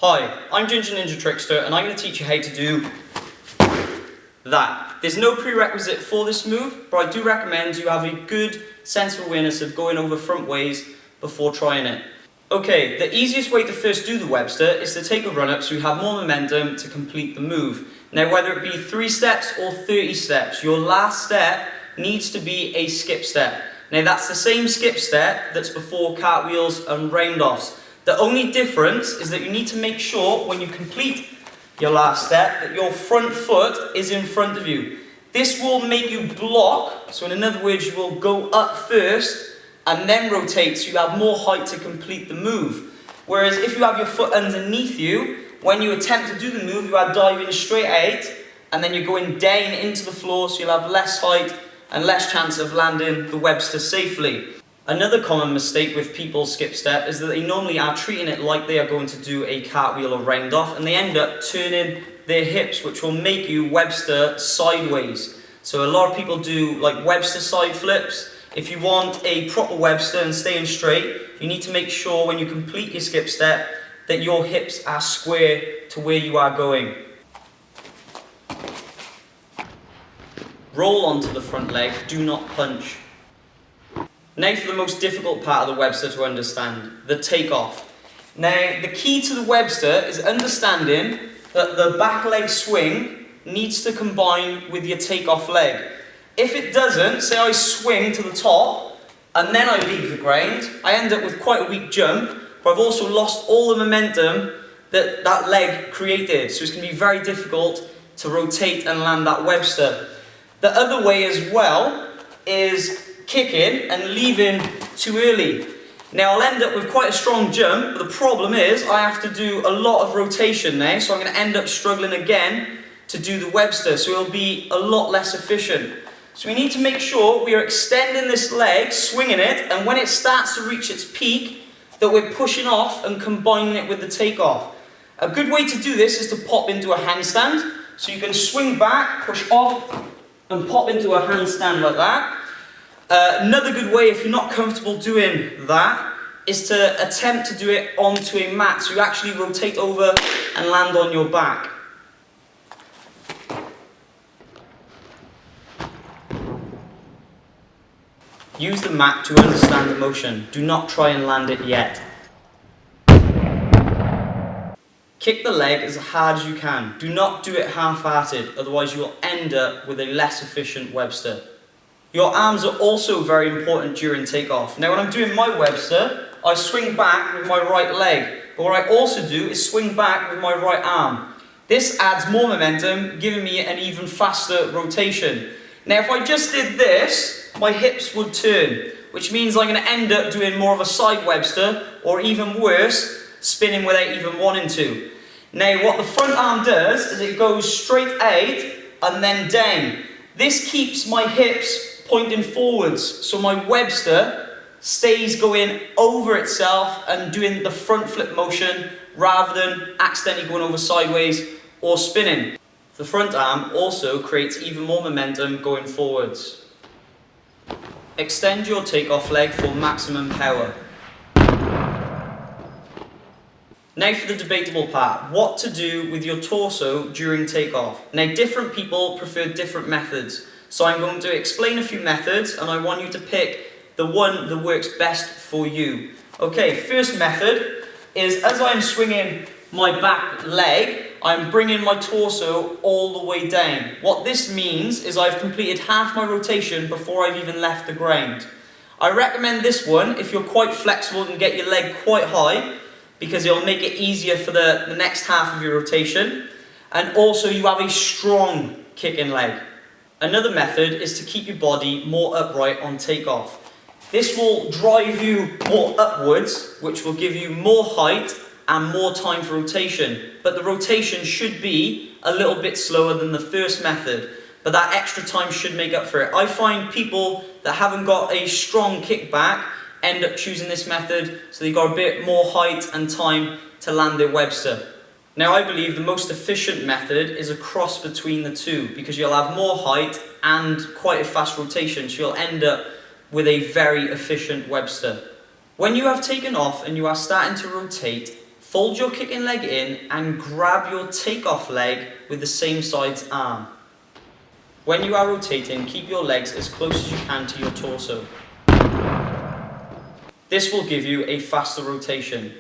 Hi, I'm Ginger Ninja Trickster and I'm going to teach you how to do that. There's no prerequisite for this move, but I do recommend you have a good sense of awareness of going over front ways before trying it. Okay, the easiest way to first do the Webster is to take a run up so you have more momentum to complete the move. Now whether it be 3 steps or 30 steps, your last step needs to be a skip step. Now that's the same skip step that's before cartwheels and round-offs. The only difference is that you need to make sure when you complete your last step that your front foot is in front of you. This will make you block, so in other words you will go up first and then rotate so you have more height to complete the move. Whereas if you have your foot underneath you, when you attempt to do the move you are diving straight out and then you're going down into the floor so you'll have less height and less chance of landing the Webster safely. Another common mistake with people skip step is that they normally are treating it like they are going to do a cartwheel or round off and they end up turning their hips, which will make you Webster sideways. So a lot of people do like Webster side flips. If you want a proper Webster and staying straight, you need to make sure when you complete your skip step that your hips are square to where you are going. Roll onto the front leg, do not punch. Now for the most difficult part of the Webster to understand, the takeoff. Now the key to the Webster is understanding that the back leg swing needs to combine with your takeoff leg. If it doesn't, say I swing to the top and then I leave the ground, I end up with quite a weak jump, but I've also lost all the momentum that that leg created. So it's going to be very difficult to rotate and land that Webster. The other way as well is kicking and leaving too early. Now I'll end up with quite a strong jump, but the problem is I have to do a lot of rotation now, so I'm going to end up struggling again to do the Webster, so it'll be a lot less efficient. So we need to make sure we are extending this leg, swinging it, and when it starts to reach its peak, that we're pushing off and combining it with the takeoff. A good way to do this is to pop into a handstand, so you can swing back, push off, and pop into a handstand like that. Another good way, if you're not comfortable doing that, is to attempt to do it onto a mat. So you actually rotate over and land on your back. Use the mat to understand the motion. Do not try and land it yet. Kick the leg as hard as you can. Do not do it half-hearted, otherwise you will end up with a less efficient Webster. Your arms are also very important during takeoff. Now when I'm doing my Webster, I swing back with my right leg. But what I also do is swing back with my right arm. This adds more momentum, giving me an even faster rotation. Now if I just did this, my hips would turn, which means I'm going to end up doing more of a side Webster, or even worse, spinning without even wanting to. Now what the front arm does is it goes straight out and then down. This keeps my hips pointing forwards, so my Webster stays going over itself and doing the front flip motion rather than accidentally going over sideways or spinning. The front arm also creates even more momentum going forwards. Extend your takeoff leg for maximum power. Now for the debatable part, what to do with your torso during takeoff. Now different people prefer different methods. So I'm going to explain a few methods and I want you to pick the one that works best for you. Okay, first method is as I'm swinging my back leg, I'm bringing my torso all the way down. What this means is I've completed half my rotation before I've even left the ground. I recommend this one if you're quite flexible and get your leg quite high, because it'll make it easier for the next half of your rotation, and also you have a strong kicking leg. Another method is to keep your body more upright on takeoff. This will drive you more upwards, which will give you more height and more time for rotation. But the rotation should be a little bit slower than the first method, but that extra time should make up for it. I find people that haven't got a strong kickback end up choosing this method, so they've got a bit more height and time to land their Webster. Now I believe the most efficient method is a cross between the two, because you'll have more height and quite a fast rotation, so you'll end up with a very efficient Webster. When you have taken off and you are starting to rotate, Fold your kicking leg in and grab your takeoff leg with the same side's arm. When you are rotating, keep your legs as close as you can to your torso. This will give you a faster rotation.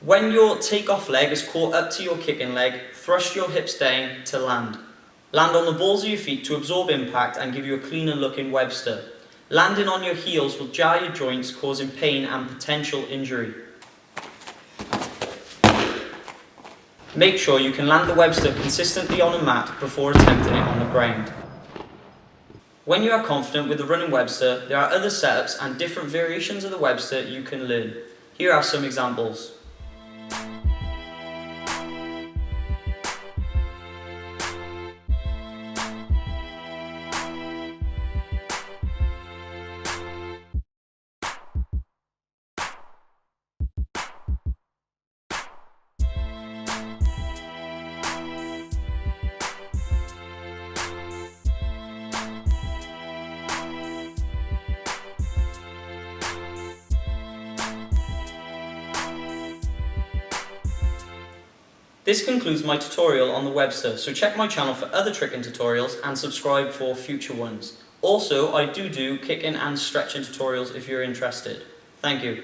When your takeoff leg is caught up to your kicking leg, thrust your hips down to land. Land on the balls of your feet to absorb impact and give you a cleaner looking Webster. Landing on your heels will jar your joints, causing pain and potential injury. Make sure you can land the Webster consistently on a mat before attempting it on the ground. When you are confident with the running Webster, there are other setups and different variations of the Webster you can learn. Here are some examples. This concludes my tutorial on the Webster, so check my channel for other tricking tutorials and subscribe for future ones. Also, I do kicking and stretching tutorials if you're interested. Thank you.